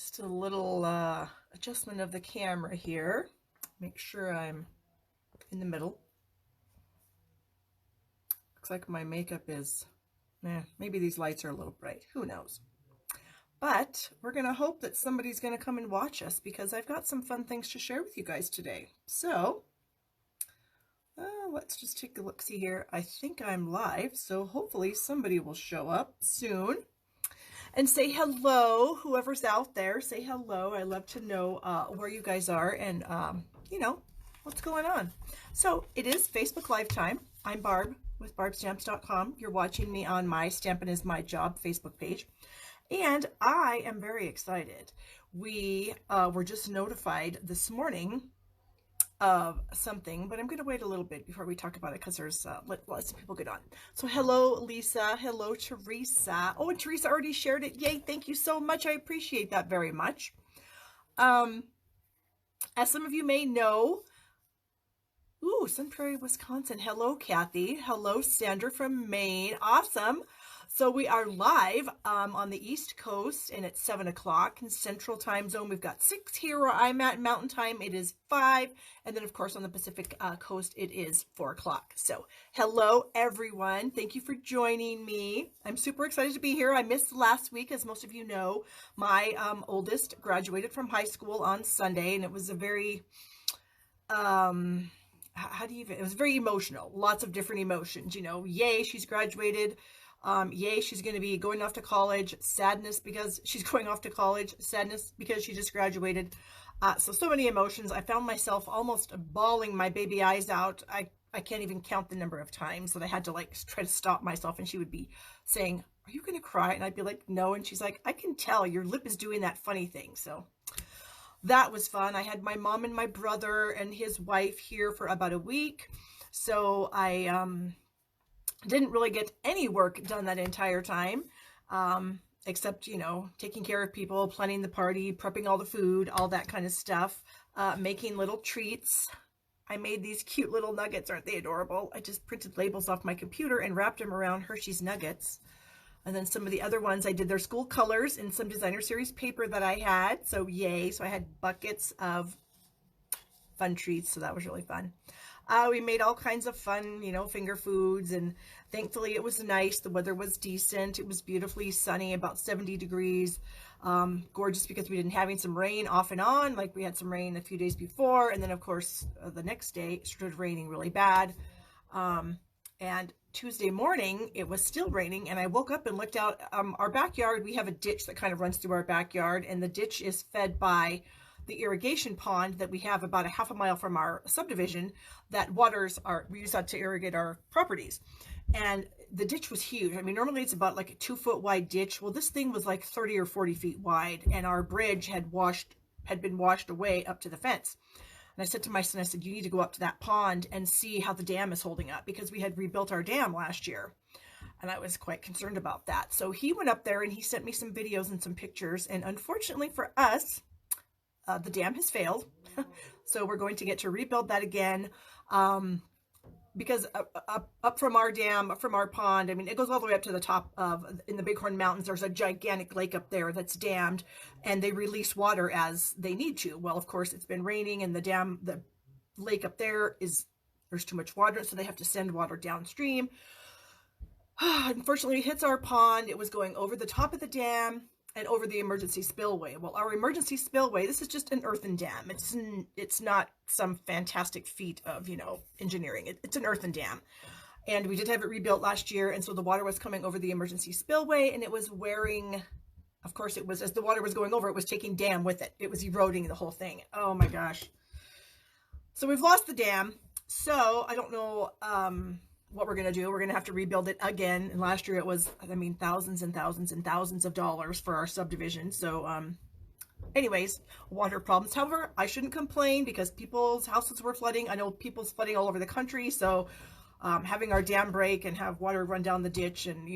Just a little adjustment of the camera here. Make sure I'm in the middle. Looks like my makeup is, maybe these lights are a little bright. Who knows? But we're going to hope that somebody's going to come and watch us because I've got some fun things to share with you guys today. So let's just take a look-see here. I think I'm live, so hopefully somebody will show up soon. And say hello, whoever's out there, say hello. I love to know where you guys are and, what's going on. So it is Facebook Live time. I'm Barb with barbstamps.com. You're watching me on my Stampin' Is My Job Facebook page. And I am very excited. We were just notified this morning of something, but I'm going to wait a little bit before we talk about it because there's lots of people get on. So hello, Lisa. Hello, Teresa. Oh, and Teresa already shared it. Yay, thank you so much. I appreciate that very much. As some of you may know, Sun Prairie, Wisconsin. Hello, Kathy. Hello, Sandra from Maine. Awesome. So we are live on the East Coast, and it's 7 o'clock in Central Time Zone. We've got 6 here where I'm at. Mountain Time, it is 5. And then, of course, on the Pacific Coast, it is 4 o'clock. So hello, everyone. Thank you for joining me. I'm super excited to be here. I missed last week, as most of you know. My oldest graduated from high school on Sunday, and it was a very... it was very emotional. Lots of different emotions. Yay, she's graduated. Yay, she's going to be going off to college. Sadness because she's going off to college. Sadness because she just graduated. So many emotions. I found myself almost bawling my baby eyes out. I can't even count the number of times that I had to try to stop myself. And she would be saying, "Are you going to cry?" And I'd be like, "No." And she's like, "I can tell your lip is doing that funny thing." So that was fun. I had my mom and my brother and his wife here for about a week. So I didn't really get any work done that entire time, except, taking care of people, planning the party, prepping all the food, all that kind of stuff, making little treats. I made these cute little nuggets. Aren't they adorable? I just printed labels off my computer and wrapped them around Hershey's Nuggets. And then some of the other ones, I did their school colors in some designer series paper that I had. So yay. So I had buckets of fun treats. So that was really fun. We made all kinds of fun, finger foods, and thankfully it was nice. The weather was decent. It was beautifully sunny, about 70 degrees. Gorgeous because we didn't having some rain off and on, like we had some rain a few days before. And then, of course, the next day it started raining really bad. And Tuesday morning, it was still raining, and I woke up and looked out. Our backyard, we have a ditch that kind of runs through our backyard, and the ditch is fed by the irrigation pond that we have about a half a mile from our subdivision that we use that to irrigate our properties. And the ditch was huge. I mean, normally it's about like a 2-foot wide ditch. Well, this thing was like 30 or 40 feet wide, and our bridge had been washed away up to the fence. And I said to my son, I said, "You need to go up to that pond and see how the dam is holding up," because we had rebuilt our dam last year. And I was quite concerned about that. So he went up there and he sent me some videos and some pictures. And unfortunately for us, the dam has failed. So we're going to get to rebuild that again. Because up from our dam, up from our pond, I mean, it goes all the way up to the top in the Bighorn Mountains. There's a gigantic lake up there that's dammed, and they release water as they need to. Well, of course, it's been raining, and the lake up there's too much water, so they have to send water downstream. Unfortunately, it hits our pond. It was going over the top of the dam and over the emergency spillway. Well, our emergency spillway, this is just an earthen dam. It's not some fantastic feat of, engineering. It's an earthen dam. And we did have it rebuilt last year, and so the water was coming over the emergency spillway, and it was wearing, of course, it was, as the water was going over, it was taking dam with it. It was eroding the whole thing. Oh my gosh. So we've lost the dam. So I don't know what we're going to do. We're going to have to rebuild it again. And last year it was, thousands and thousands and thousands of dollars for our subdivision. So, anyways, water problems. However, I shouldn't complain because people's houses were flooding. I know people's flooding all over the country. So, having our dam break and have water run down the ditch, and,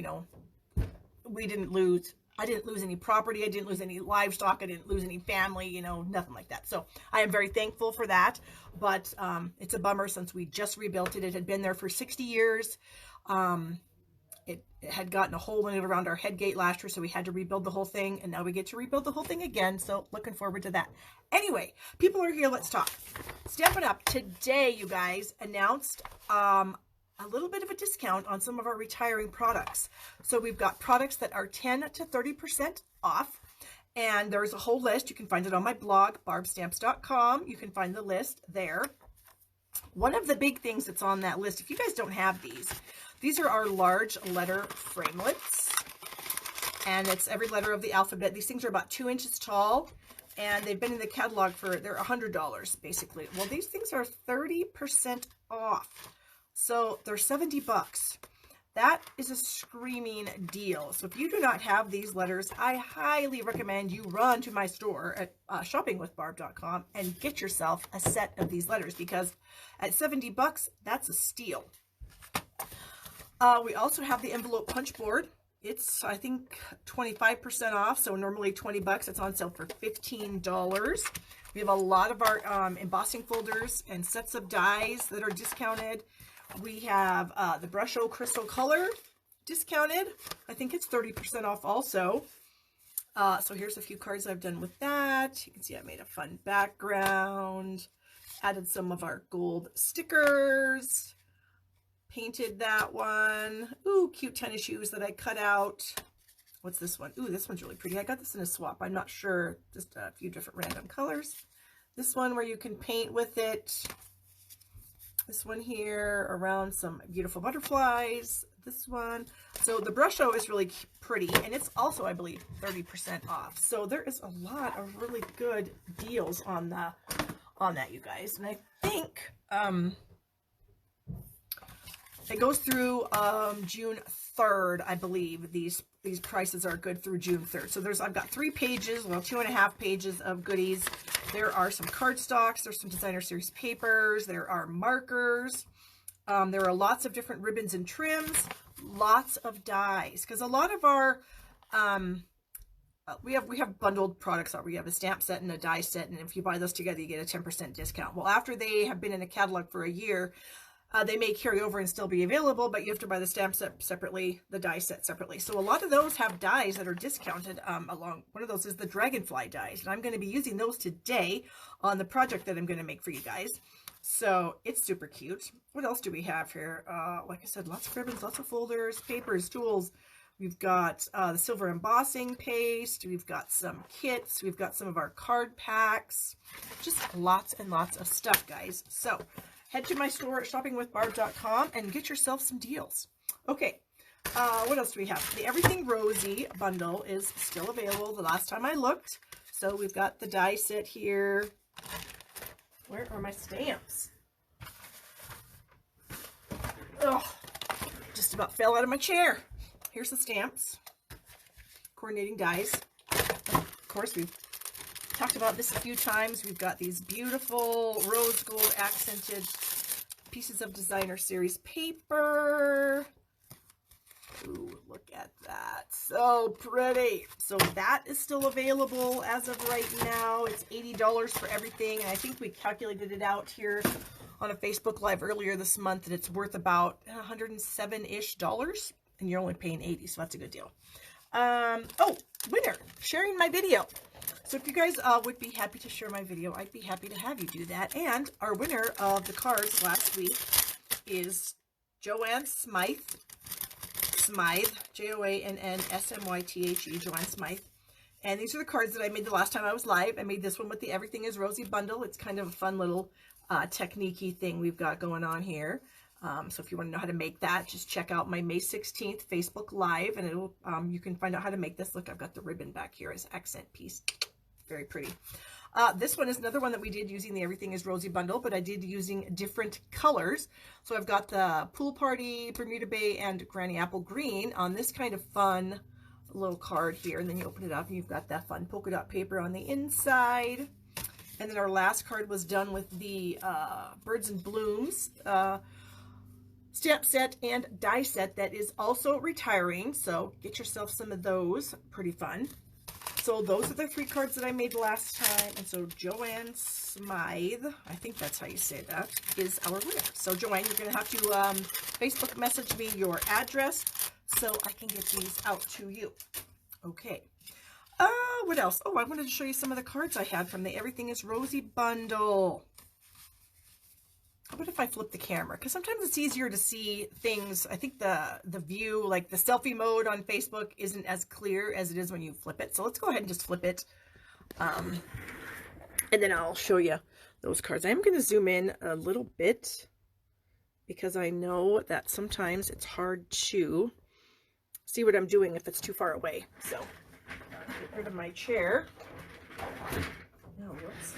I didn't lose any property. I didn't lose any livestock. I didn't lose any family, nothing like that. So I am very thankful for that. But it's a bummer since we just rebuilt it. It had been there for 60 years. It had gotten a hole in it around our head gate last year, so we had to rebuild the whole thing, and now we get to rebuild the whole thing again, so looking forward to that. Anyway, people are here, let's talk. Stampin' Up! Today, you guys, announced a little bit of a discount on some of our retiring products. So we've got products that are 10 to 30% off, and there's a whole list. You can find it on my blog, barbstamps.com. You can find the list there. One of the big things that's on that list, if you guys don't have these are our large letter framelits, and it's every letter of the alphabet. These things are about 2 inches tall, and they've been in the catalog they're $100 basically. Well, these things are 30% off, so they're 70 bucks. That is a screaming deal. So if you do not have these letters, I highly recommend you run to my store at shoppingwithbarb.com and get yourself a set of these letters, because at 70 bucks, that's a steal. We also have the envelope punch board. It's, I think, 25% off, so normally 20 bucks. It's on sale for $15. We have a lot of our embossing folders and sets of dies that are discounted. We have the Brusho Crystal Color discounted. I think it's 30% off also. So here's a few cards I've done with that. You can see I made a fun background, added some of our gold stickers, painted that one. Ooh, cute tennis shoes that I cut out. What's this one? Ooh, this one's really pretty. I got this in a swap. I'm not sure. Just a few different random colors. This one where you can paint with it. This one here around some beautiful butterflies. This one. So the Brusho is really pretty, and it's also, I believe, 30% off. So there is a lot of really good deals on that, you guys. And I think it goes through June 3rd, I believe. These prices are good through June 3rd. So I've got 3 pages, well, 2.5 pages of goodies. There are some cardstocks, there's some designer series papers, there are markers, there are lots of different ribbons and trims, lots of dies, because a lot of our we have bundled products out. We have a stamp set and a die set, and if you buy those together, you get a 10% discount. Well, after they have been in a catalog for a year, they may carry over and still be available, but you have to buy the stamp set separately, the die set separately. So a lot of those have dies that are discounted along. One of those is the Dragonfly dies, and I'm going to be using those today on the project that I'm going to make for you guys. So it's super cute. What else do we have here? Like I said, lots of ribbons, lots of folders, papers, tools. We've got the silver embossing paste. We've got some kits. We've got some of our card packs. Just lots and lots of stuff, guys. So head to my store at shoppingwithbarb.com and get yourself some deals. Okay, what else do we have? The Everything Rosy bundle is still available the last time I looked. So we've got the die set here. Where are my stamps? Oh, just about fell out of my chair. Here's the stamps. Coordinating dies. Of course, we've talked about this a few times. We've got these beautiful rose gold accented pieces of designer series paper. Ooh, look at that. So pretty. So that is still available as of right now. It's $80 for everything. And I think we calculated it out here on a Facebook Live earlier this month, and it's worth about $107-ish, and you're only paying $80, so that's a good deal. Oh, winner, sharing my video. So if you guys would be happy to share my video, I'd be happy to have you do that. And our winner of the cards last week is Joanne Smythe. Smythe, Joannsmythe, Joanne Smythe. And these are the cards that I made the last time I was live. I made this one with the Everything is Rosy bundle. It's kind of a fun little technique-y thing we've got going on here. So if you want to know how to make that, just check out my May 16th Facebook Live, and it'll you can find out how to make this. Look, I've got the ribbon back here as accent piece. Very pretty. This one is another one that we did using the Everything is Rosy bundle, but I did using different colors. So I've got the Pool Party, Bermuda Bay, and Granny Apple Green on this kind of fun little card here. And then you open it up and you've got that fun polka dot paper on the inside. And then our last card was done with the Birds and Blooms stamp set and die set that is also retiring. So get yourself some of those. Pretty fun. So those are the 3 cards that I made last time. And so Joanne Smythe, I think that's how you say that, is our winner. So Joanne, you're going to have to Facebook message me your address so I can get these out to you. Okay. What else? Oh, I wanted to show you some of the cards I had from the Everything is Rosy bundle. What if I flip the camera? Because sometimes it's easier to see things. I think the view, like the selfie mode on Facebook, isn't as clear as it is when you flip it. So let's go ahead and just flip it. And then I'll show you those cards. I am going to zoom in a little bit because I know that sometimes it's hard to see what I'm doing if it's too far away. So get rid of my chair. Oh, whoops.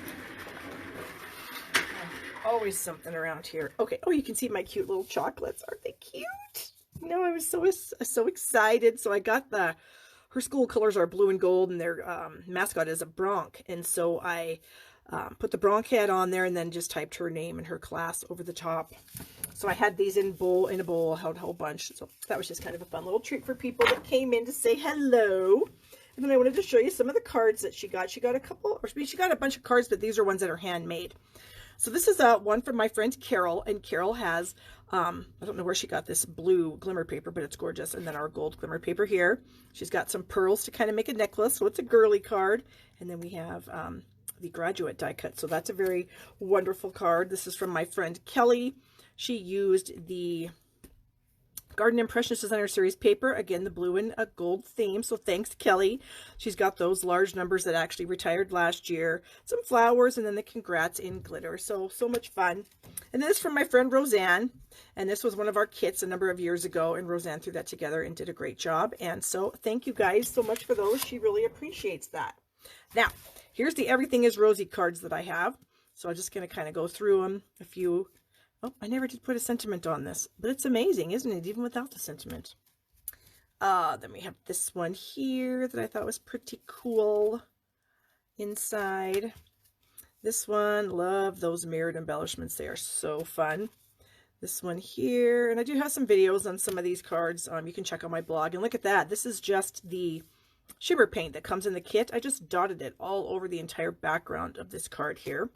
Always something around here. Okay. Oh, you can see my cute little chocolates. Aren't they cute? No, I was so excited. So I got her school colors are blue and gold, and their mascot is a bronc. And so I put the bronc head on there and then just typed her name and her class over the top. So I had these in a bowl, held a whole bunch. So that was just kind of a fun little treat for people that came in to say hello. And then I wanted to show you some of the cards that she got. She got a bunch of cards, but these are ones that are handmade. So this is one from my friend Carol, and Carol has, I don't know where she got this blue glimmer paper, but it's gorgeous. And then our gold glimmer paper here. She's got some pearls to kind of make a necklace, so it's a girly card. And then we have the graduate die cut, so that's a very wonderful card. This is from my friend Kelly. She used the Garden Impressionist Designer Series paper, again, the blue and a gold theme, so thanks, Kelly. She's got those large numbers that actually retired last year, some flowers, and then the congrats in glitter, so much fun. And this is from my friend Roseanne, and this was one of our kits a number of years ago, and Roseanne threw that together and did a great job, and so thank you guys so much for those. She really appreciates that. Now, here's the Everything is Rosy cards that I have, so I'm just going to kind of go through them, a few. Oh, I never did put a sentiment on this, but it's amazing, isn't it? Even without the sentiment. Then we have this one here that I thought was pretty cool inside. This one, love those mirrored embellishments. They are so fun. This one here, and I do have some videos on some of these cards. You can check out my blog, and look at that. This is just the shimmer paint that comes in the kit. I just dotted it all over the entire background of this card here.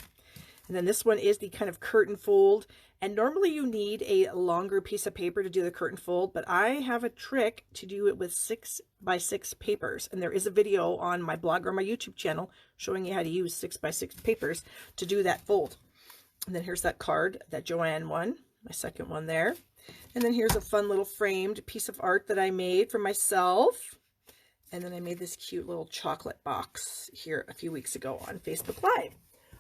And then this one is the kind of curtain fold. And normally you need a longer piece of paper to do the curtain fold, but I have a trick to do it with 6x6 papers. And there is a video on my blog or my YouTube channel showing you how to use 6x6 papers to do that fold. And then here's that card that Joanne won, my second one there. And then here's a fun little framed piece of art that I made for myself. And then I made this cute little chocolate box here a few weeks ago on Facebook Live.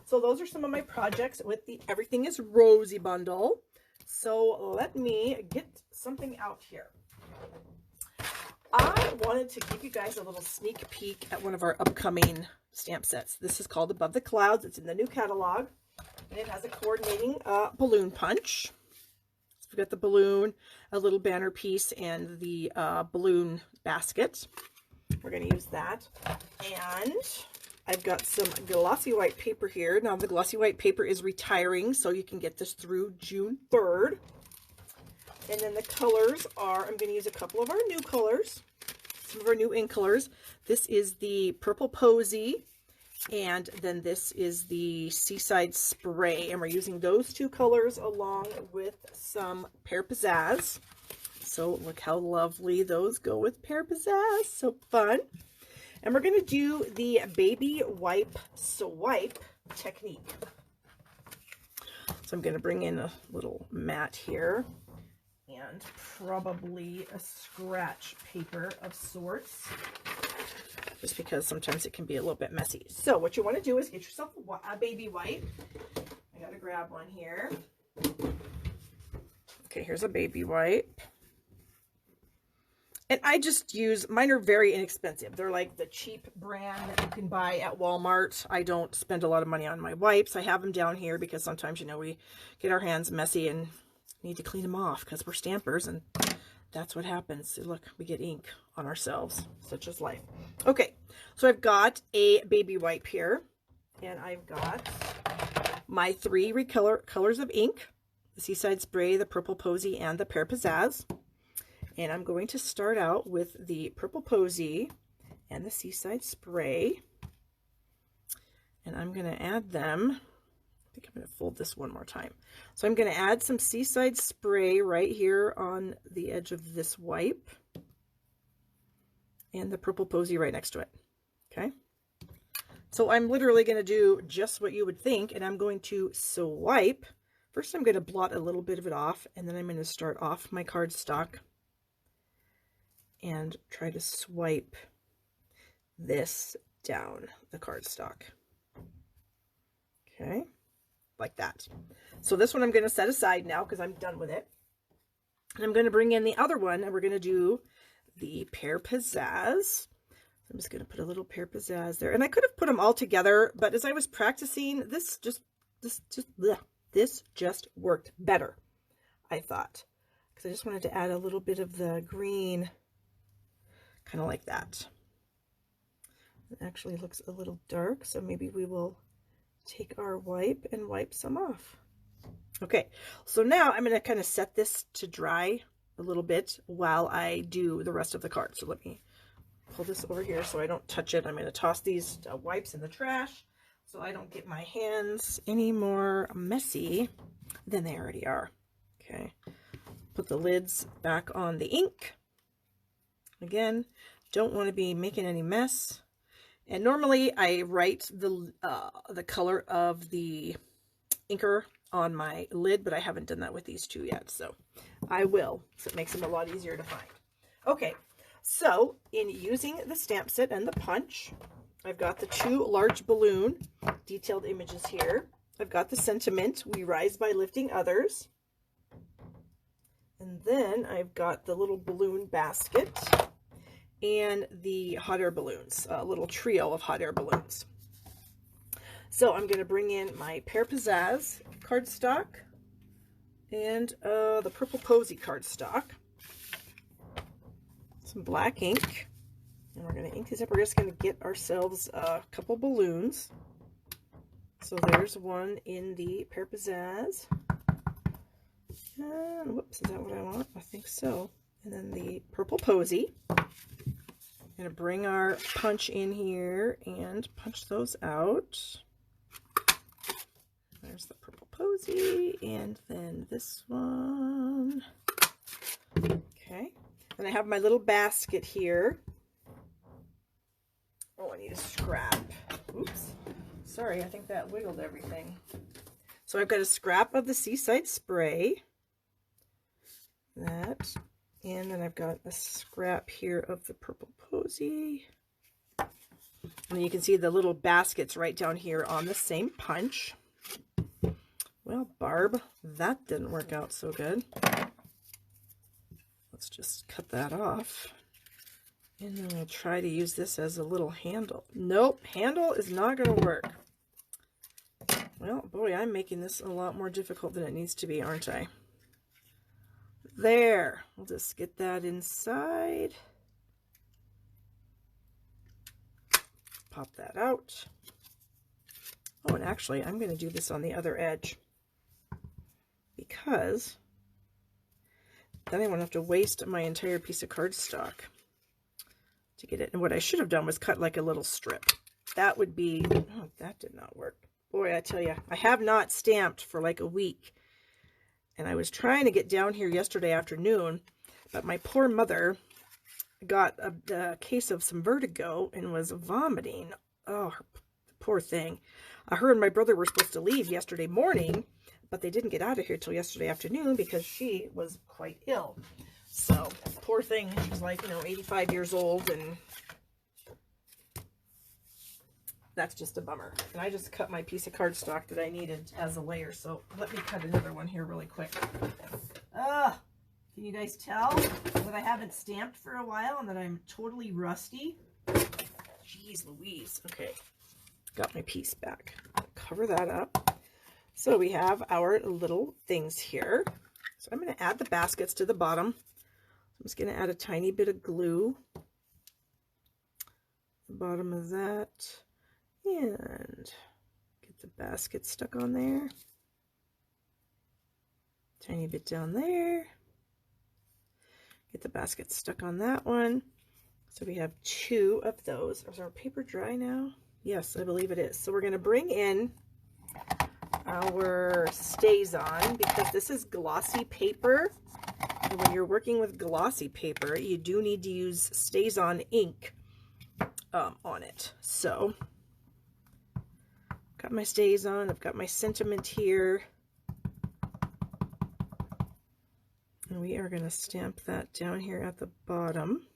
So those are some of my projects with the Everything is Rosy bundle. So let me get something out here. I wanted to give you guys a little sneak peek at one of our upcoming stamp sets. This is called Above the Clouds. It's in the new catalog, and it has a coordinating balloon punch. So we've got the balloon, a little banner piece, and the balloon basket. We're going to use that. And I've got some glossy white paper here. Now the glossy white paper is retiring, so you can get this through June 3rd. And then the colors are, I'm going to use a couple of our new colors, some of our new ink colors. This is the Purple Posy, and then this is the Seaside Spray. And we're using those two colors along with some Pear Pizzazz. So look how lovely those go with Pear Pizzazz. So fun. And we're going to do the baby wipe swipe technique. So I'm going to bring in a little mat here and probably a scratch paper of sorts, just because sometimes it can be a little bit messy. So what you want to do is get yourself a baby wipe. I got to grab one here. Okay, here's a baby wipe. And I just use, mine are very inexpensive. They're like the cheap brand that you can buy at Walmart. I don't spend a lot of money on my wipes. I have them down here because sometimes, you know, we get our hands messy and need to clean them off because we're stampers, and that's what happens. Look, we get ink on ourselves, such is life. Okay, so I've got a baby wipe here, and I've got my 3 colors of ink, the Seaside Spray, the Purple Posy, and the Pear Pizzazz. And I'm going to start out with the Purple Posy and the Seaside Spray. And I'm going to add them. I think I'm going to fold this one more time. So I'm going to add some Seaside Spray right here on the edge of this wipe. and the purple posy right next to it. Okay. So I'm literally going to do just what you would think, and I'm going to swipe. First, I'm going to blot a little bit of it off, and then I'm going to start off my cardstock and try to swipe this down the cardstock. Okay, like that. So this one I'm going to set aside now because I'm done with it. And I'm going to bring in the other one, and we're going to do the Pear Pizzazz. I'm just going to put a little Pear Pizzazz there. And I could have put them all together, but as I was practicing, this just worked better, I thought. Because I just wanted to add a little bit of the green, kind of like that. It actually looks a little dark, so maybe we will take our wipe and wipe some off. Okay, so now I'm going to kind of set this to dry a little bit while I do the rest of the card. So let me pull this over here so I don't touch it. I'm going to toss these wipes in the trash so I don't get my hands any more messy than they already are. Okay, put the lids back on the ink. Again, don't want to be making any mess. And normally I write the color of the inker on my lid, but I haven't done that with these two yet, so I will. So it makes them a lot easier to find. Okay, so in using the stamp set and the punch, I've got the two large balloon detailed images here. I've got the sentiment, we rise by lifting others. And then I've got the little balloon basket and the hot air balloons, a little trio of hot air balloons. So I'm going to bring in my Pear Pizzazz cardstock and the Purple Posy cardstock. Some black ink. And we're going to ink these up. We're just going to get ourselves a couple balloons. So there's one in the Pear Pizzazz. And whoops, is that what I want? I think so. And then the Purple Posy. I'm going to bring our punch in here and punch those out. There's the Purple Posy, and then this one. Okay, and I have my little basket here. Oh, I need a scrap. Oops, sorry, I think that wiggled everything. So I've got a scrap of the Seaside Spray. That, and then I've got a scrap here of the Purple Posy. And you can see the little baskets right down here on the same punch. Well, Barb, that didn't work out so good. Let's just cut that off. And then we'll try to use this as a little handle. Nope, handle is not going to work. Well, boy, I'm making this a lot more difficult than it needs to be, aren't I? There. We'll just get that inside. Pop that out. Oh, and actually, I'm going to do this on the other edge, because then I won't have to waste my entire piece of cardstock to get it. And what I should have done was cut like a little strip. That would be, oh, that did not work. Boy, I tell you, I have not stamped for like a week. And I was trying to get down here yesterday afternoon, but my poor mother got a case of some vertigo and was vomiting. Oh, her poor thing. Her and my brother were supposed to leave yesterday morning, but they didn't get out of here till yesterday afternoon because she was quite ill. So, poor thing. She was like, 85 years old, and that's just a bummer. And I just cut my piece of cardstock that I needed as a layer, so let me cut another one here really quick. Can you guys tell that I haven't stamped for a while and that I'm totally rusty? Jeez Louise. Okay, got my piece back. Cover that up. So we have our little things here. So I'm going to add the baskets to the bottom. I'm just going to add a tiny bit of glue. The bottom of that. And get the basket stuck on there. Tiny bit down there. Get the basket stuck on that one. So we have two of those. Is our paper dry now? Yes, I believe it is. So we're going to bring in our stays on, because this is glossy paper. And when you're working with glossy paper, you do need to use StazOn ink on it. So, got my StazOn, I've got my sentiment here. And we are going to stamp that down here at the bottom.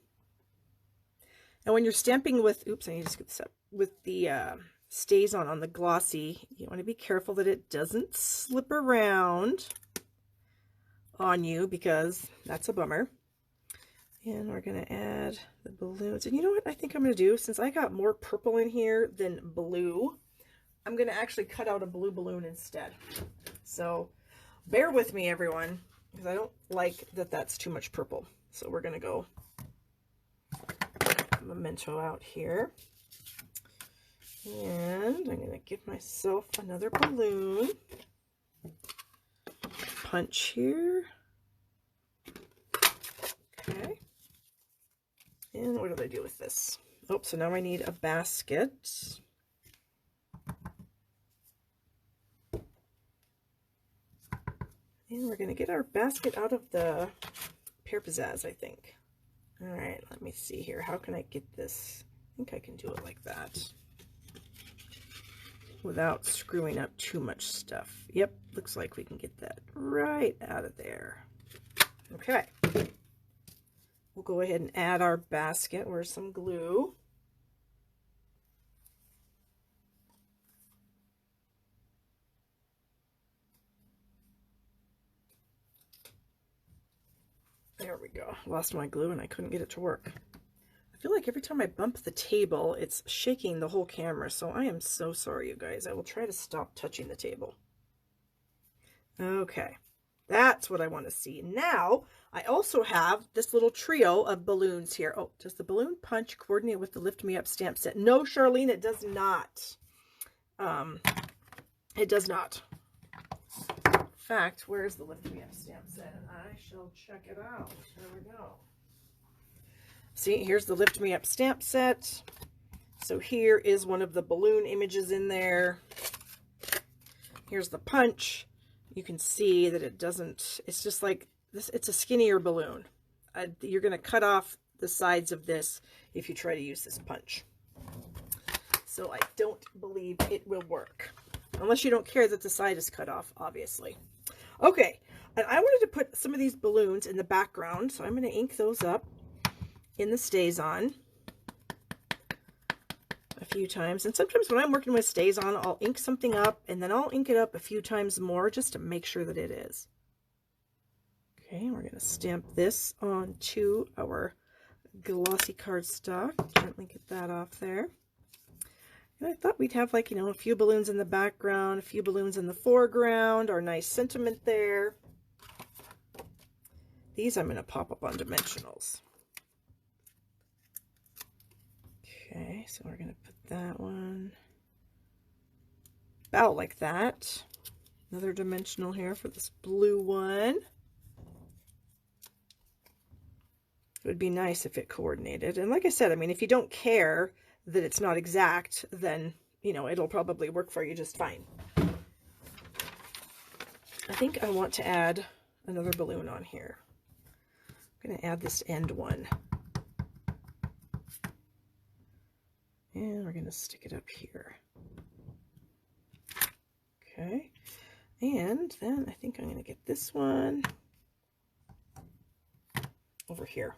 And when you're stamping with, oops, I need to scoop this up, with the StazOn on the glossy, you want to be careful that it doesn't slip around on you, because that's a bummer. And we're going to add the balloons. And you know what I think I'm going to do? Since I got more purple in here than blue, I'm going to actually cut out a blue balloon instead. So bear with me, everyone, because I don't like that that's too much purple. So we're going to go Memento out here. And I'm going to give myself another balloon. Punch here. Okay. And what do I do with this? Oh, so now I need a basket. And we're going to get our basket out of the Pear Pizzazz, I think. All right, let me see here. How can I get this? I think I can do it like that without screwing up too much stuff. Yep, looks like we can get that right out of there. Okay. We'll go ahead and add our basket. Where's some glue? There we go. Lost my glue and I couldn't get it to work. I feel like every time I bump the table, it's shaking the whole camera. So I am so sorry, you guys. I will try to stop touching the table. Okay. That's what I want to see. Now, I also have this little trio of balloons here. Oh, does the balloon punch coordinate with the Lift Me Up stamp set? No, Charlene, it does not. It does not. In fact, where's the Lift Me Up stamp set? And I shall check it out. There we go. See, here's the Lift Me Up stamp set. So here is one of the balloon images in there. Here's the punch. You can see that it doesn't, it's just like this, it's a skinnier balloon. You're going to cut off the sides of this if you try to use this punch. So I don't believe it will work. Unless you don't care that the side is cut off, obviously. Okay, and I wanted to put some of these balloons in the background, so I'm going to ink those up in the StazOn a few times. And sometimes when I'm working with StazOn, I'll ink something up and then I'll ink it up a few times more just to make sure that it is. Okay, we're going to stamp this onto our glossy cardstock. Gently get that off there. And I thought we'd have, like, you know, a few balloons in the background, a few balloons in the foreground, our nice sentiment there. These I'm going to pop up on dimensionals. Okay, so we're going to put that one about like that. Another dimensional here for this blue one. It would be nice if it coordinated. And like I said, I mean, if you don't care that it's not exact, then, you know, it'll probably work for you just fine. I think I want to add another balloon on here. I'm going to add this end one. And we're going to stick it up here. Okay. And then I think I'm going to get this one over here.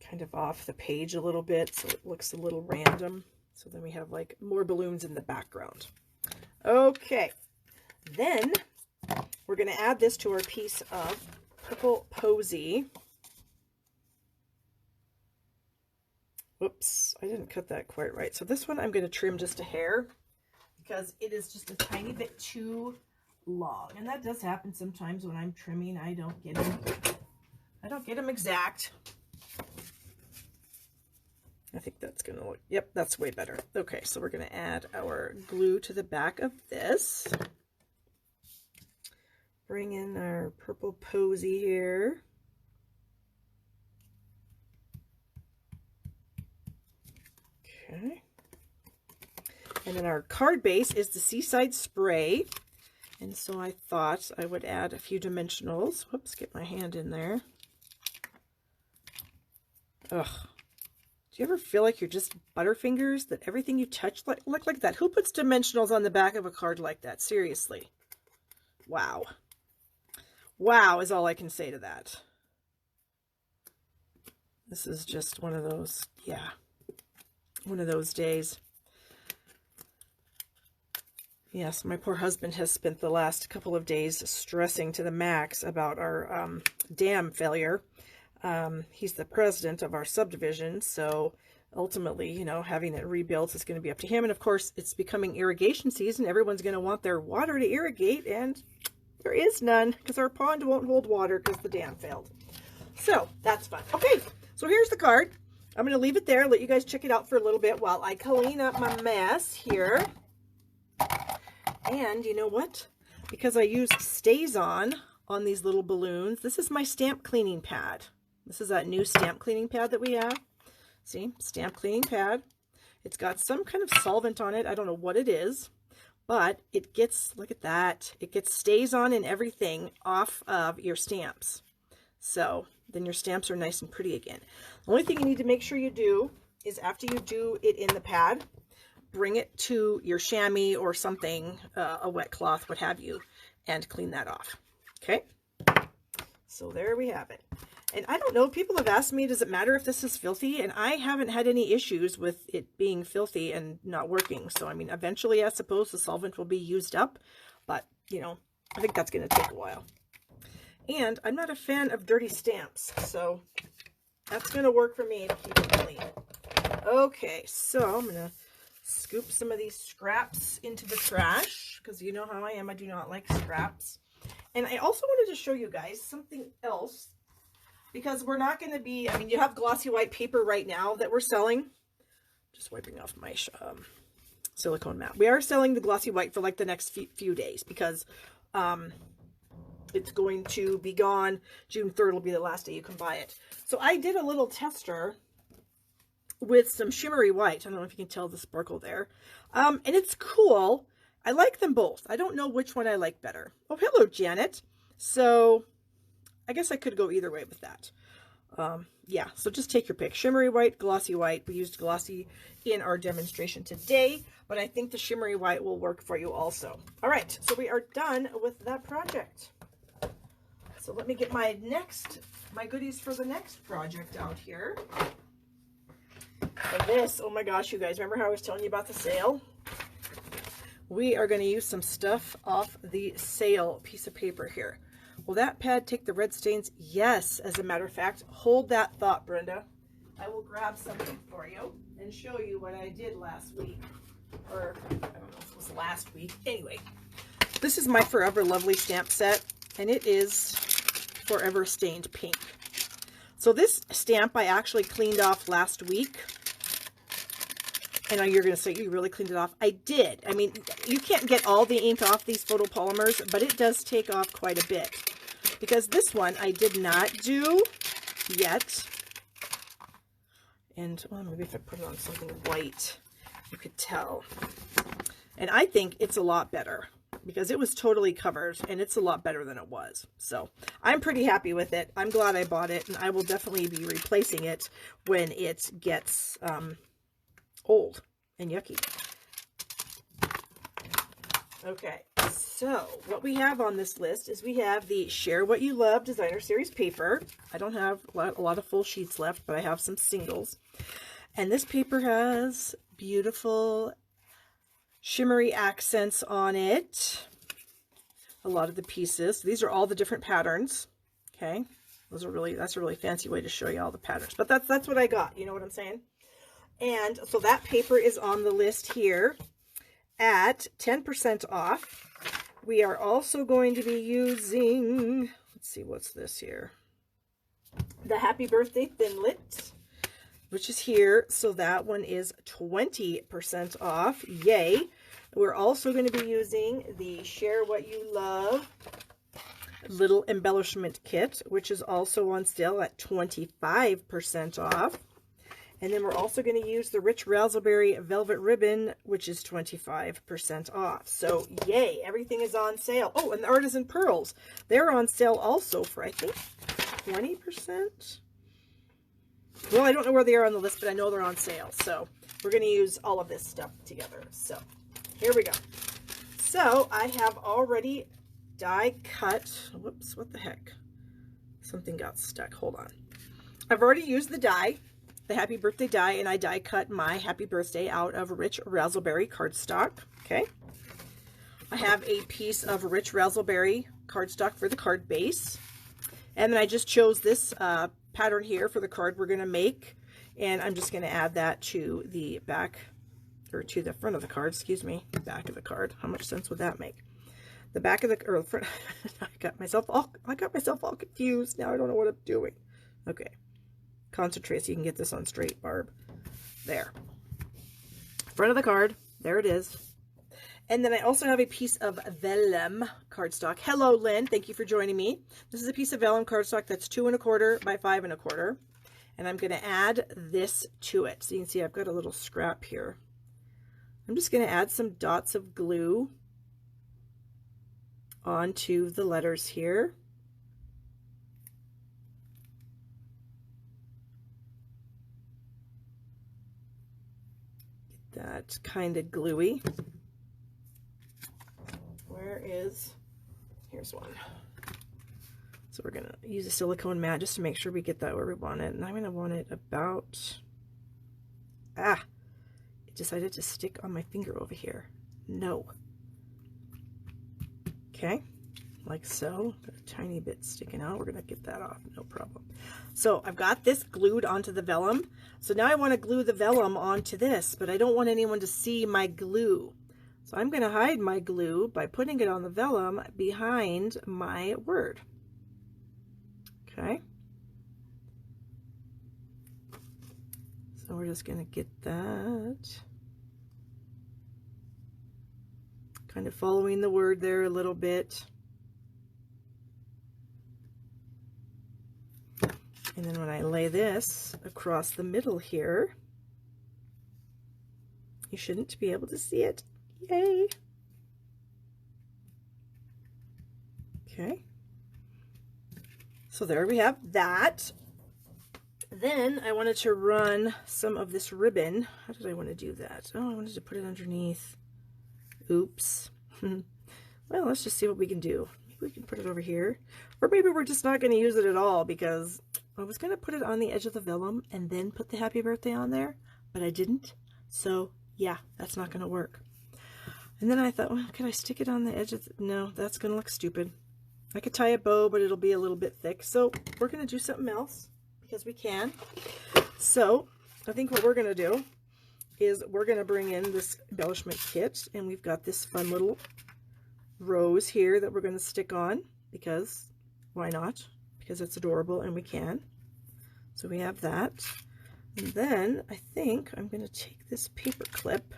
Kind of off the page a little bit so it looks a little random. So then we have like more balloons in the background. Okay. Then we're going to add this to our piece of Purple Posy. Whoops, I didn't cut that quite right. So this one I'm going to trim just a hair because it is just a tiny bit too long. And that does happen sometimes when I'm trimming. I don't get them exact. I think that's going to look, yep, that's way better. Okay, so we're going to add our glue to the back of this. Bring in our Purple Posy here. Okay. And then our card base is the Seaside Spray. And so I thought I would add a few dimensionals. Whoops, get my hand in there. Ugh. Do you ever feel like you're just butterfingers, that everything you touch look like that? Who puts dimensionals on the back of a card like that? Seriously. Wow. Wow is all I can say to that. This is just one of those, yeah, one of those days. Yes, my poor husband has spent the last couple of days stressing to the max about our dam failure. He's the president of our subdivision, so ultimately, you know, having it rebuilt is going to be up to him. And of course, it's becoming irrigation season. Everyone's going to want their water to irrigate, and there is none because our pond won't hold water because the dam failed. So that's fun. Okay, so here's the card. I'm going to leave it there, let you guys check it out for a little bit while I clean up my mess here. And you know what? Because I used StazOn on these little balloons, this is my stamp cleaning pad. This is that new stamp cleaning pad that we have. See, stamp cleaning pad. It's got some kind of solvent on it. I don't know what it is, but it gets, look at that. It gets StazOn and everything off of your stamps. So then your stamps are nice and pretty again. The only thing you need to make sure you do is after you do it in the pad, bring it to your chamois or something, a wet cloth, what have you, and clean that off. Okay, so there we have it. And I don't know, people have asked me, does it matter if this is filthy? And I haven't had any issues with it being filthy and not working. So, I mean, eventually, I suppose the solvent will be used up. But, you know, I think that's going to take a while. And I'm not a fan of dirty stamps. So, that's going to work for me to keep it clean. Okay, so I'm going to scoop some of these scraps into the trash. Because you know how I am. I do not like scraps. And I also wanted to show you guys something else. Because we're not going to be, I mean, you have glossy white paper right now that we're selling. Just wiping off my silicone mat. We are selling the glossy white for like the next few days because it's going to be gone. June 3rd will be the last day you can buy it. So I did a little tester with some shimmery white. I don't know if you can tell the sparkle there. And it's cool. I like them both. I don't know which one I like better. Oh, hello, Janet. So I guess I could go either way with that. Yeah, so just take your pick. Shimmery white, glossy white. We used glossy in our demonstration today, but I think the shimmery white will work for you also. All right, so we are done with that project. So let me get my goodies for the next project out here. And this, oh my gosh, you guys, remember how I was telling you about the sale? We are going to use some stuff off the sale piece of paper here. Will that pad take the red stains? Yes, as a matter of fact. Hold that thought, Brenda. I will grab something for you and show you what I did last week. Or, I don't know if it was last week. Anyway, this is my Forever Lovely stamp set, and it is Forever Stained Pink. So this stamp I actually cleaned off last week. I know you're going to say, you really cleaned it off. I did. I mean, you can't get all the ink off these photopolymers, but it does take off quite a bit. Because this one I did not do yet. And, well, maybe if I put it on something white, you could tell. And I think it's a lot better because it was totally covered and it's a lot better than it was. So I'm pretty happy with it. I'm glad I bought it, and I will definitely be replacing it when it gets old and yucky. Okay, so what we have on this list is we have the Share What You Love Designer Series paper. I don't have a lot of full sheets left, but I have some singles. And this paper has beautiful shimmery accents on it. A lot of the pieces. These are all the different patterns. Okay, that's a really fancy way to show you all the patterns. But that's what I got. You know what I'm saying? And so that paper is on the list here at 10% off. We are also going to be using, let's see, what's this here? The Happy Birthday Thinlit, which is here. So that one is 20% off. Yay. We're also going to be using the Share What You Love Little Embellishment Kit, which is also on sale at 25% off. And then we're also going to use the Rich Raspberry Velvet Ribbon, which is 25% off. So yay, everything is on sale. Oh, and the Artisan Pearls. They're on sale also for, I think, 20%. Well, I don't know where they are on the list, but I know they're on sale. So we're going to use all of this stuff together. So here we go. So I have already die cut. Whoops, what the heck? Something got stuck. Hold on. I've already used the die, the Happy Birthday die, and I die cut my Happy Birthday out of Rich Raspberry cardstock. Okay. I have a piece of Rich Raspberry cardstock for the card base. And then I just chose this pattern here for the card we're going to make. And I'm just going to add that to the back, or to the front of the card, excuse me, back of the card. How much sense would that make? The back of the, or the front, I got myself all confused. Now I don't know what I'm doing. Okay. Concentrate so you can get this on straight, Barb. There. Front of the card. There it is. And then I also have a piece of vellum cardstock. Hello, Lynn. Thank you for joining me. This is a piece of vellum cardstock that's 2 1/4 by 5 1/4. And I'm going to add this to it. So you can see I've got a little scrap here. I'm just going to add some dots of glue onto the letters here. Get that kind of gluey. Here's one. So we're going to use a silicone mat just to make sure we get that where we want it. And I'm going to want it about, it decided to stick on my finger over here. No. Okay, like so. Got a tiny bit sticking out. We're going to get that off, no problem. So I've got this glued onto the vellum. So now I want to glue the vellum onto this, but I don't want anyone to see my glue. So I'm going to hide my glue by putting it on the vellum behind my word. Okay. So we're just going to get that. Kind of following the word there a little bit. And then when I lay this across the middle here, you shouldn't be able to see it. Yay! Okay. So there we have that. Then I wanted to run some of this ribbon. How did I want to do that? Oh, I wanted to put it underneath. Oops. Well, let's just see what we can do. Maybe we can put it over here. Or maybe we're just not going to use it at all, because I was going to put it on the edge of the vellum and then put the happy birthday on there, but I didn't. So yeah, that's not going to work. And then I thought, well, could I stick it on the edge of no, that's going to look stupid. I could tie a bow, but it'll be a little bit thick. So we're going to do something else because we can. So I think what we're going to do is we're going to bring in this embellishment kit, and we've got this fun little rose here that we're going to stick on, because why not? Because it's adorable and we can. So we have that. And then I think I'm going to take this paper clip,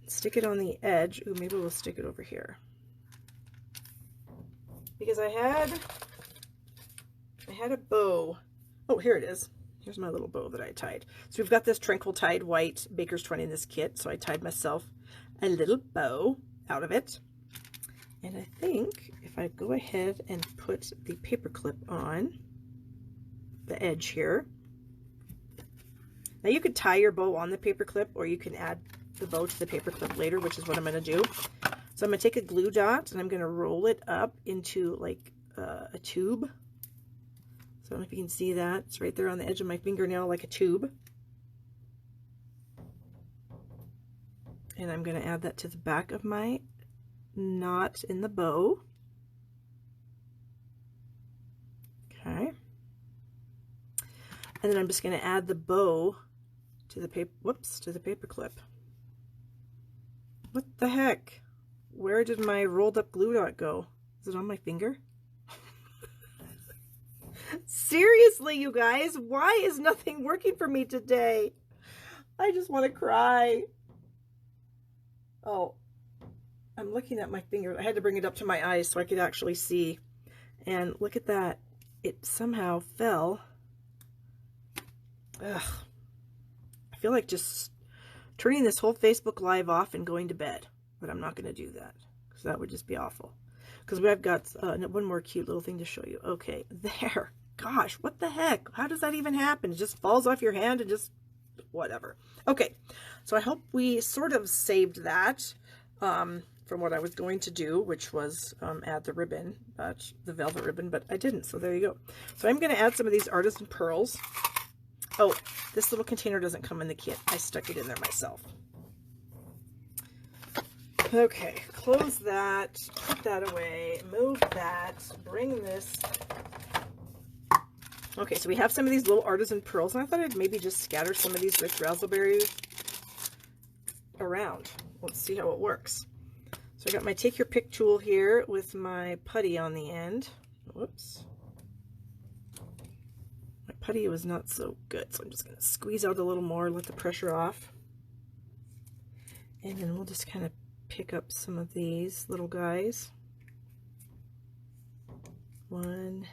stick it on the edge. Ooh, maybe we'll stick it over here. Because I had a bow. Oh, here it is. Here's my little bow that I tied. So we've got this Tranquil Tide White Baker's 20 in this kit. So I tied myself a little bow out of it. And I think if I go ahead and put the paper clip on the edge here. Now you could tie your bow on the paper clip, or you can add the bow to the paper clip later, which is what I'm going to do. So I'm going to take a glue dot and I'm going to roll it up into like a tube. So I don't know if you can see that. It's right there on the edge of my fingernail like a tube. And I'm going to add that to the back of my knot in the bow. Okay. And then I'm just going to add the bow to the paper, whoops, to the paper clip. What the heck? Where did my rolled up glue dot go? Is it on my finger? Seriously, you guys, why is nothing working for me today? I just want to cry. Oh, I'm looking at my finger. I had to bring it up to my eyes so I could actually see. And look at that. It somehow fell Ugh. I feel like just turning this whole Facebook Live off and going to bed. But I'm not going to do that, because that would just be awful. Because I've got one more cute little thing to show you. Okay, there. Gosh, what the heck? How does that even happen? It just falls off your hand and just whatever. Okay, so I hope we sort of saved that from what I was going to do, which was add the ribbon, the velvet ribbon, but I didn't, so there you go. So I'm going to add some of these artisan pearls. Oh, this little container doesn't come in the kit. I stuck it in there myself. Okay, close that, put that away, move that, bring this. Okay, so we have some of these little artisan pearls, and I thought I'd maybe just scatter some of these rich raspberries around. Let's see how it works. So I got my take your pick tool here with my putty on the end. Whoops. My putty was not so good, so I'm just going to squeeze out a little more, let the pressure off. And then we'll just kind of pick up some of these little guys. One.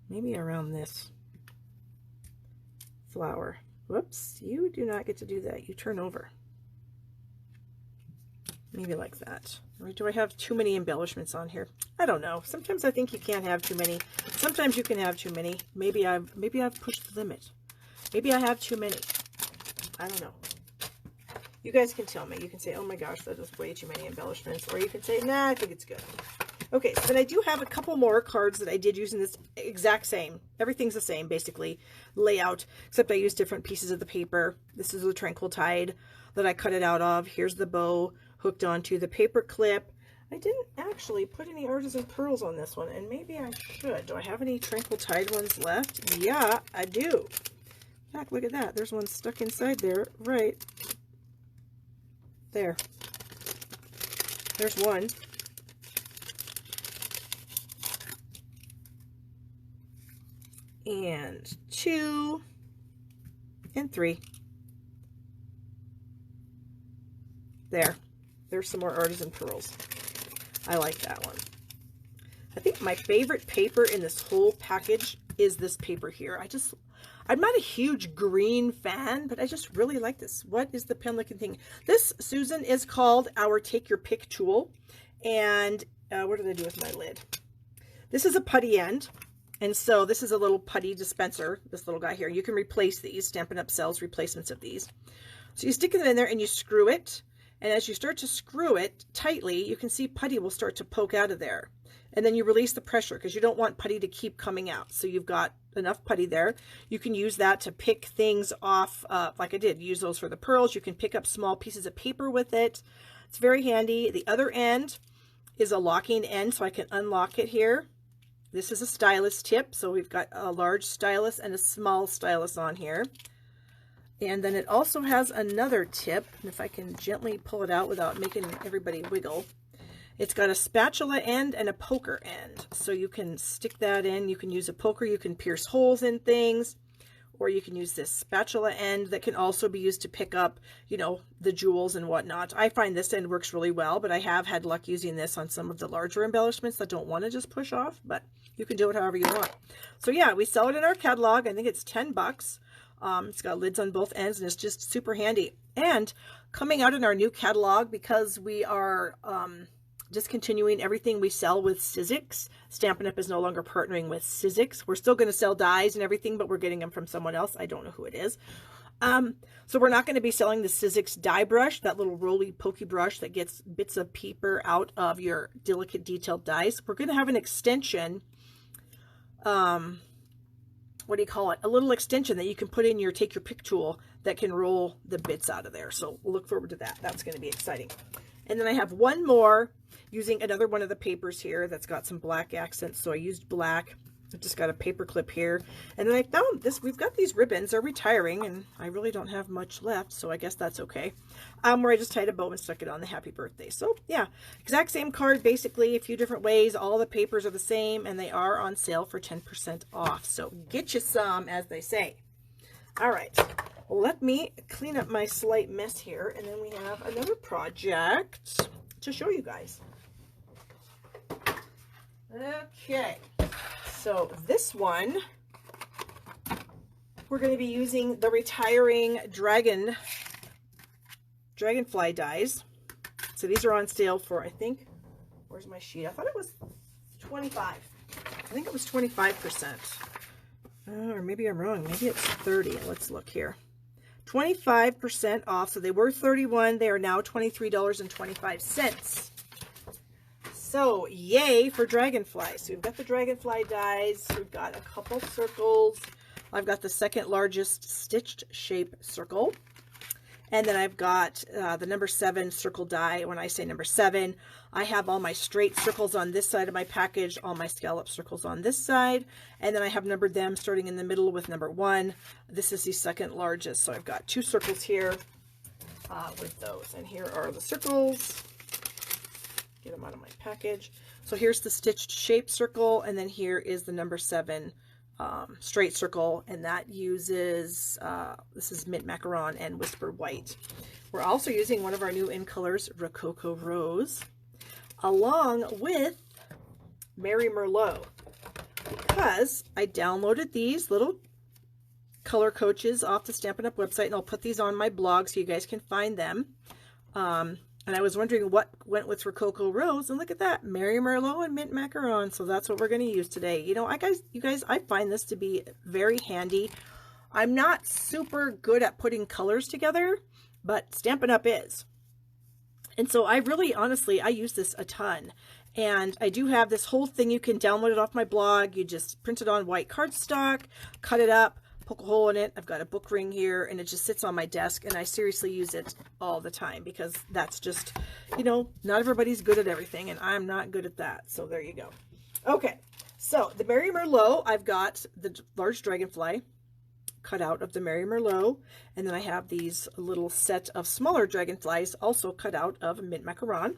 Maybe around this flower. Whoops, you do not get to do that. You turn over. Maybe like that. Or do I have too many embellishments on here? I don't know. Sometimes I think you can't have too many. Sometimes you can have too many. Maybe I've pushed the limit. Maybe I have too many. I don't know. You guys can tell me. You can say, oh my gosh, that is way too many embellishments. Or you can say, nah, I think it's good. Okay, so then I do have a couple more cards that I did use in this exact same. Everything's the same, basically, layout, except I used different pieces of the paper. This is the Tranquil Tide that I cut it out of. Here's the bow hooked onto the paper clip. I didn't actually put any artisan pearls on this one, and maybe I should. Do I have any Tranquil Tide ones left? Yeah, I do. In fact, look at that. There's one stuck inside there, right there. There's one. And 2 and 3. There's some more artisan pearls. I like that one. I think my favorite paper in this whole package is this paper here. I'm not a huge green fan, but I just really like this. What is the pen looking thing? This, Susan, is called our Take Your Pick tool. And what did I do with my lid? This is a putty end. And so this is a little putty dispenser, this little guy here. You can replace these. Stampin' Up! Sells replacements of these. So you stick it in there and you screw it. And as you start to screw it tightly, you can see putty will start to poke out of there. And then you release the pressure because you don't want putty to keep coming out. So you've got enough putty there. You can use that to pick things off, like I did. Use those for the pearls. You can pick up small pieces of paper with it. It's very handy. The other end is a locking end, so I can unlock it here. This is a stylus tip, so we've got a large stylus and a small stylus on here. And then it also has another tip, and if I can gently pull it out without making everybody wiggle, it's got a spatula end and a poker end. So you can stick that in. You can use a poker, you can pierce holes in things, or you can use this spatula end that can also be used to pick up, you know, the jewels and whatnot. I find this end works really well, but I have had luck using this on some of the larger embellishments that don't want to just push off, but you can do it however you want. So yeah, we sell it in our catalog. I think it's 10 bucks. It's got lids on both ends and it's just super handy. And coming out in our new catalog, because we are discontinuing everything we sell with Sizzix. Stampin' Up! Is no longer partnering with Sizzix. We're still going to sell dies and everything, but we're getting them from someone else. I don't know who it is. So we're not going to be selling the Sizzix die brush, that little roly pokey brush that gets bits of paper out of your delicate detailed dies. We're going to have an extension, what do you call it? A little extension that you can put in your Take Your Pick tool that can roll the bits out of there. So we'll look forward to that. That's going to be exciting. And then I have one more using another one of the papers here that's got some black accents. So I used black. I've just got a paper clip here. And then I found this. We've got these ribbons. They're retiring and I really don't have much left. So I guess that's okay. Where I just tied a bow and stuck it on the happy birthday. So yeah, exact same card, basically a few different ways. All the papers are the same and they are on sale for 10% off. So get you some, as they say. All right. Let me clean up my slight mess here, and then we have another project to show you guys. Okay, So this one, we're going to be using the retiring Dragonfly dies. So these are on sale for, I think, where's my sheet? I thought it was 25. I think it was 25%. Or maybe I'm wrong. Maybe it's 30. Let's look here. 25% off. So they were 31. They are now $23.25. So yay for Dragonfly. So we've got the Dragonfly dies. We've got a couple circles. I've got the second largest stitched shape circle. And then I've got the number 7 circle die. When I say number 7, I have all my straight circles on this side of my package, all my scallop circles on this side. And then I have numbered them starting in the middle with number 1. This is the second largest. So I've got 2 circles here with those. And here are the circles. Get them out of my package. So here's the stitched shape circle. And then here is the number 7 straight circle, and that uses this is Mint Macaron and Whisper White. We're also using one of our new in colors, Rococo Rose, along with Mary Merlot, because I downloaded these little color coaches off the Stampin' Up! Website, and I'll put these on my blog so you guys can find them. And I was wondering what went with Rococo Rose, and look at that, Mary Merlot and Mint Macaron. So that's what we're going to use today. You know, you guys, I find this to be very handy. I'm not super good at putting colors together, but Stampin' Up! Is. And so I really, honestly, I use this a ton. And I do have this whole thing. You can download it off my blog. You just print it on white cardstock, cut it up, poke a hole in it. I've got a book ring here, and it just sits on my desk, and I seriously use it all the time because that's just, you know, not everybody's good at everything, and I'm not good at that. So there you go. Okay, so the Mary Merlot, I've got the large Dragonfly cut out of the Mary Merlot, and then I have these little set of smaller Dragonflies also cut out of Mint Macaron,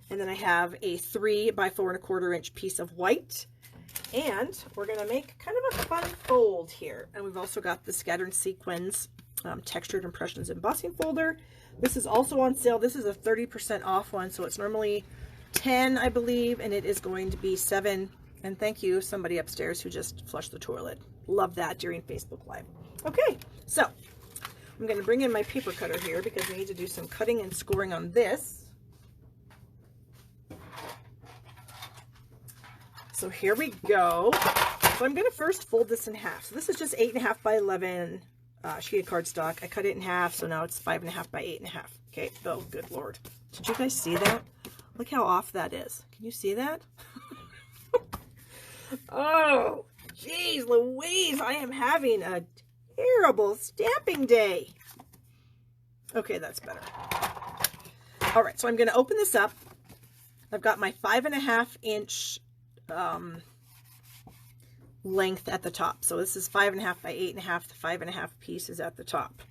and then I have a 3 by 4 1/4 inch piece of white. And we're going to make kind of a fun fold here. And we've also got the Scattered Sequins Textured Impressions Embossing Folder. This is also on sale. This is a 30% off one. So it's normally 10, I believe, and it is going to be 7. And thank you, somebody upstairs who just flushed the toilet. Love that during Facebook Live. Okay, so I'm going to bring in my paper cutter here because we need to do some cutting and scoring on this. So here we go. So I'm going to first fold this in half. So this is just 8.5 by 11 sheet of cardstock. I cut it in half, so now it's 5.5 by 8.5. Okay, oh, good Lord. Did you guys see that? Look how off that is. Can you see that? Oh, geez Louise, I am having a terrible stamping day. Okay, that's better. All right, so I'm going to open this up. I've got my 5.5 inch length at the top. So this is 5.5 by 8.5. The 5.5 piece is at the top.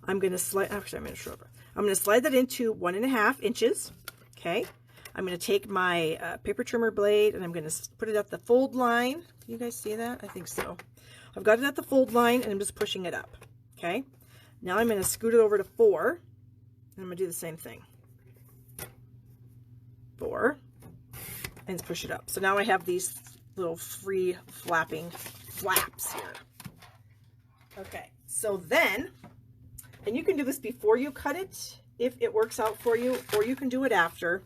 I'm going to slide, actually I'm going to show over. I'm going to slide that into 1.5 inches. Okay. I'm going to take my paper trimmer blade and I'm going to put it at the fold line. Can you guys see that? I think so. I've got it at the fold line and I'm just pushing it up. Okay. Now I'm going to scoot it over to 4 and I'm going to do the same thing. 4. And push it up. So now I have these little free flapping flaps here. Okay, so then, and you can do this before you cut it if it works out for you, or you can do it after.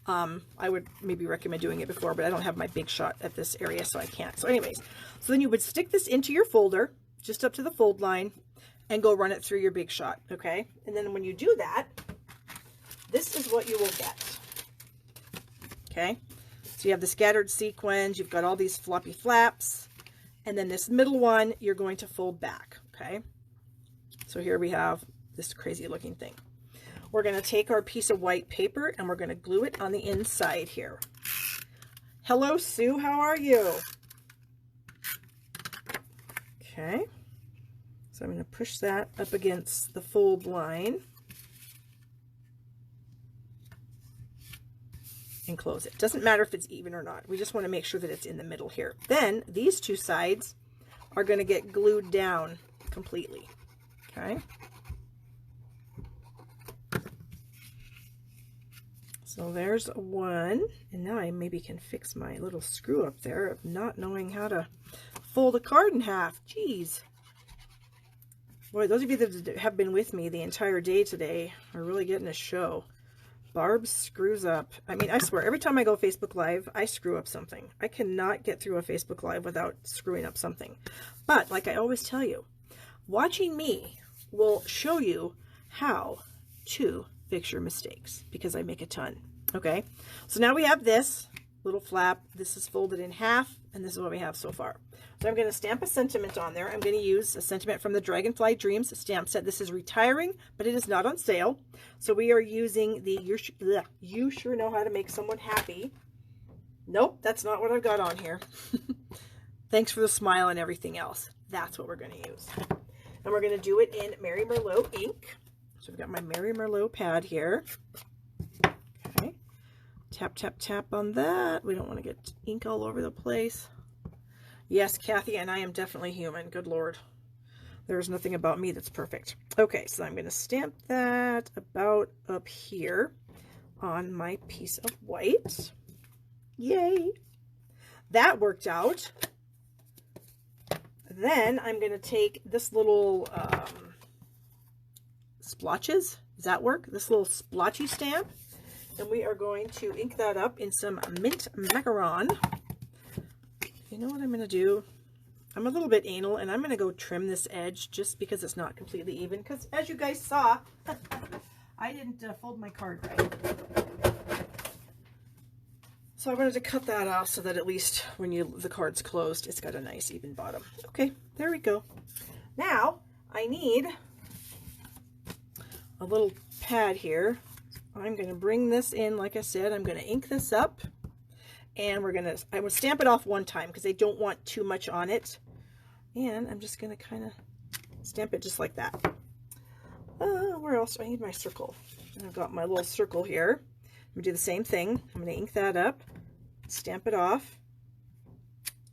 I would maybe recommend doing it before, but I don't have my big shot at this area, so I can't. So anyways, so then you would stick this into your folder, just up to the fold line, and go run it through your big shot, okay? And then when you do that, this is what you will get, okay? So you have the scattered sequins, you've got all these floppy flaps, and then this middle one, you're going to fold back, okay? So here we have this crazy looking thing. We're going to take our piece of white paper and we're going to glue it on the inside here. Hello, Sue, how are you? Okay, so I'm going to push that up against the fold line. And close it. Doesn't matter if it's even or not. We just want to make sure that it's in the middle here. Then these two sides are going to get glued down completely. Okay. So there's one, and now I maybe can fix my little screw up there of not knowing how to fold a card in half. Jeez. Boy, those of you that have been with me the entire day today are really getting a show. Barb screws up. I mean, I swear, every time I go Facebook Live, I screw up something. I cannot get through a Facebook Live without screwing up something. But, like I always tell you, watching me will show you how to fix your mistakes, because I make a ton. Okay, so now we have this little flap. This is folded in half, and this is what we have so far. So I'm going to stamp a sentiment on there. I'm going to use a sentiment from the Dragonfly Dreams stamp set. This is retiring, but it is not on sale. So we are using the You Sure Know How to Make Someone Happy. Nope, that's not what I've got on here. Thanks for the smile and everything else. That's what we're going to use. And we're going to do it in Mary Merlot ink. So I've got my Mary Merlot pad here. Okay. Tap, tap, tap on that. We don't want to get ink all over the place. Yes, Kathy, and I am definitely human. Good Lord. There's nothing about me that's perfect. Okay, so I'm going to stamp that about up here on my piece of white. Yay. That worked out. Then I'm going to take this little splotches. Does that work? This little splotchy stamp. And we are going to ink that up in some mint macaron. You know what I'm going to do? I'm a little bit anal, and I'm going to go trim this edge just because it's not completely even. Because as you guys saw, I didn't fold my card right. So I wanted to cut that off so that at least when the card's closed, it's got a nice even bottom. Okay, there we go. Now I need a little pad here. I'm going to bring this in. Like I said, I'm going to ink this up, and I will stamp it off one time because I don't want too much on it. And I'm just going to kind of stamp it just like that. Where else do I need my circle? I've got my little circle here. I'm going to do the same thing. I'm going to ink that up, stamp it off,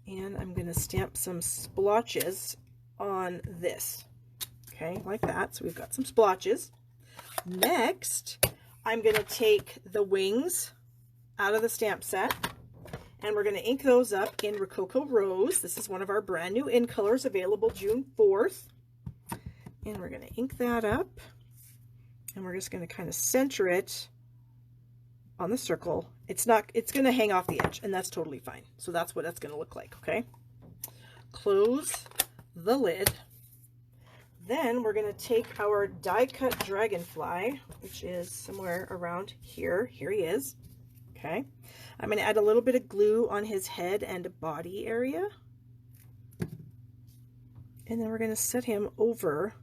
and I'm going to stamp some splotches on this. Okay, like that. So we've got some splotches. Next, I'm going to take the wings out of the stamp set, and we're going to ink those up in Rococo Rose. This is one of our brand new in colors, available June 4th. And we're going to ink that up, and we're just going to kind of center it on the circle. It's going to hang off the edge, and that's totally fine. So that's what that's going to look like, okay? Close the lid. Then we're going to take our die cut Dragonfly, which is somewhere around here. Here he is. Okay. I'm going to add a little bit of glue on his head and body area. And then we're going to set him over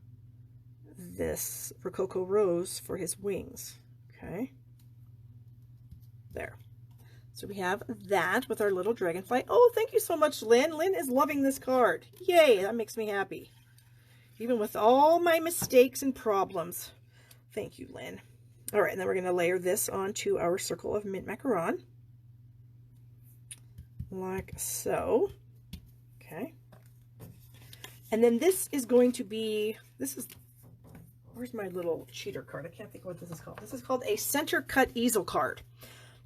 this Rococo Rose for his wings. Okay. There. So we have that with our little Dragonfly. Oh, thank you so much, Lynn. Lynn is loving this card. Yay, that makes me happy. Even with all my mistakes and problems. Thank you, Lynn. All right, and then we're going to layer this onto our circle of mint macaron. Like so. Okay. And then this is going to be, where's my little cheater card? I can't think of what this is called. This is called a center cut easel card.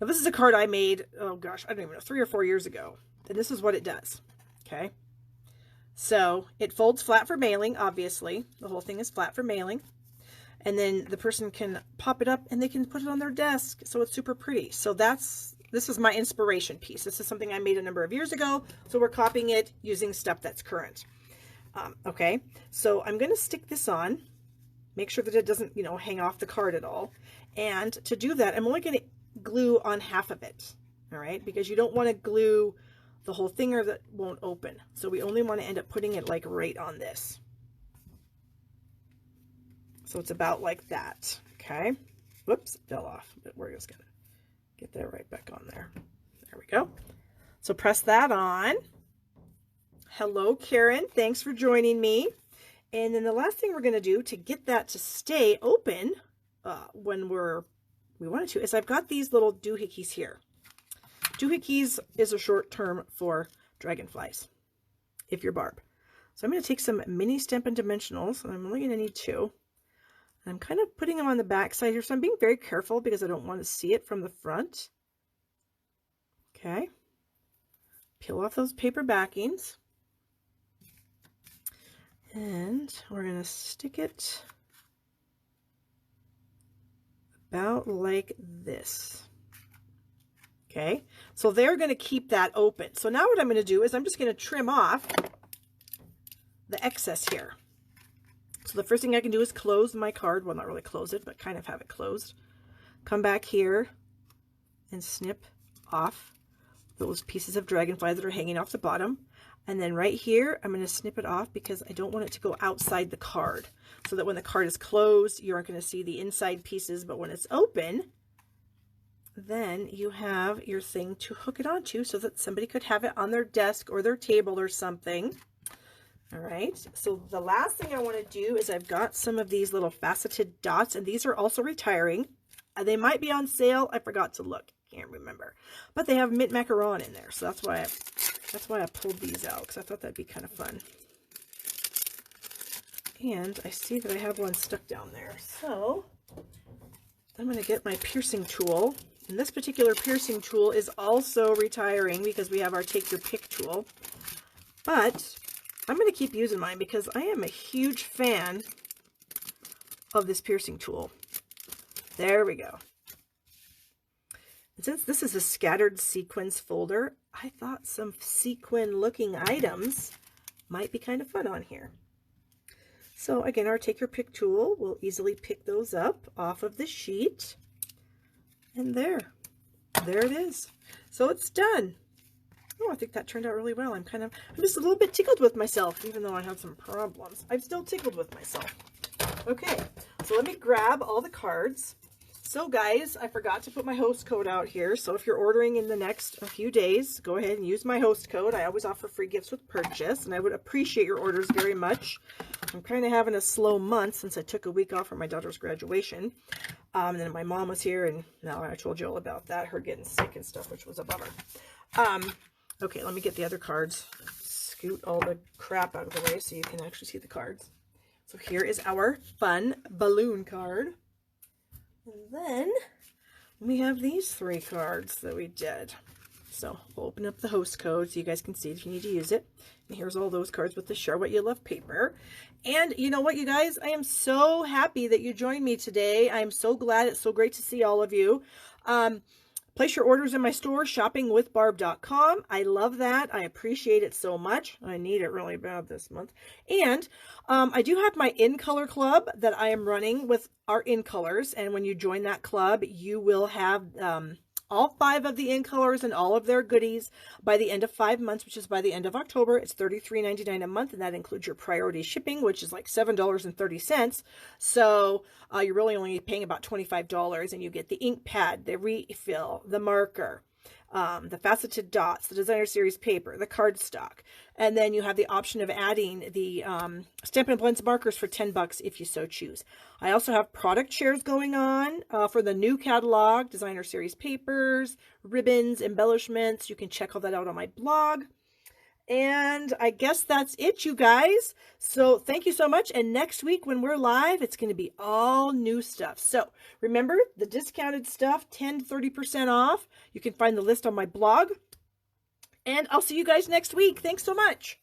Now, this is a card I made, oh gosh, I don't even know, 3 or 4 years ago. And this is what it does. Okay. So it folds flat for mailing, obviously. The whole thing is flat for mailing. And then the person can pop it up and they can put it on their desk. So it's super pretty. So this is my inspiration piece. This is something I made a number of years ago. So we're copying it using stuff that's current. Okay. So I'm going to stick this on. Make sure that it doesn't, hang off the card at all. And to do that, I'm only going to glue on half of it. All right. Because you don't want to glue the whole thing or that won't open. So we only want to end up putting it like right on this. So it's about like that. Okay. Whoops, it fell off, but we're just going to get that right back on there. There we go. So press that on. Hello, Karen. Thanks for joining me. And then the last thing we're going to do to get that to stay open when we want it to is I've got these little doohickeys here. Doohickeys is a short term for dragonflies, if you're Barb. So I'm going to take some mini Stampin' Dimensionals, and I'm only going to need 2. I'm kind of putting them on the back side here, so I'm being very careful because I don't want to see it from the front. Okay. Peel off those paper backings. And we're going to stick it about like this. Okay, so they're going to keep that open. So now what I'm going to do is I'm just going to trim off the excess here. So the first thing I can do is close my card. Well, not really close it, but kind of have it closed. Come back here and snip off those pieces of Dragonfly that are hanging off the bottom. And then right here, I'm going to snip it off because I don't want it to go outside the card. So that when the card is closed, you aren't going to see the inside pieces. But when it's open, then you have your thing to hook it onto so that somebody could have it on their desk or their table or something. All right, so the last thing I want to do is I've got some of these little faceted dots, and these are also retiring. They might be on sale. I forgot to look. Can't remember. But they have mint macaron in there, so that's why I pulled these out, because I thought that'd be kind of fun. And I see that I have one stuck down there, so I'm going to get my piercing tool. And this particular piercing tool is also retiring because we have our take your pick tool. But I'm going to keep using mine because I am a huge fan of this piercing tool. There we go. And since this is a scattered sequins folder, I thought some sequin looking items might be kind of fun on here. So again, our take your pick tool will easily pick those up off of the sheet. And there it is. So it's done. Oh, I think that turned out really well. I'm just a little bit tickled with myself, even though I have some problems. I'm still tickled with myself. Okay, so let me grab all the cards. So guys, I forgot to put my host code out here. So if you're ordering in the next few days, go ahead and use my host code. I always offer free gifts with purchase, and I would appreciate your orders very much. I'm kind of having a slow month since I took a week off for my daughter's graduation. And then my mom was here, and now I told you all about that, her getting sick and stuff, which was a bummer. Okay, let me get the other cards. Scoot all the crap out of the way so you can actually see the cards. So here is our fun balloon card. And then we have these 3 cards that we did. So we'll open up the host code so you guys can see if you need to use it. And here's all those cards with the Share What You Love paper. And you know what, you guys? I am so happy that you joined me today. I am so glad. It's so great to see all of you. Place your orders in my store, shoppingwithbarb.com. I love that. I appreciate it so much. I need it really bad this month. And I do have my In Color Club that I am running with our In Colors. And when you join that club, you will have all 5 of the In Colors and all of their goodies by the end of 5 months, which is by the end of October. It's $33.99 a month, and that includes your priority shipping, which is like $7.30. So you're really only paying about $25, and you get the ink pad, the refill, the marker, the faceted dots, the designer series paper, the cardstock, and then you have the option of adding the Stampin' Blends markers for $10 if you so choose. I also have product shares going on for the new catalog, designer series papers, ribbons, embellishments. You can check all that out on my blog. And I guess that's it, you guys. So thank you so much. And next week when we're live, it's going to be all new stuff. So remember the discounted stuff, 10 to 30% off. You can find the list on my blog. And I'll see you guys next week. Thanks so much.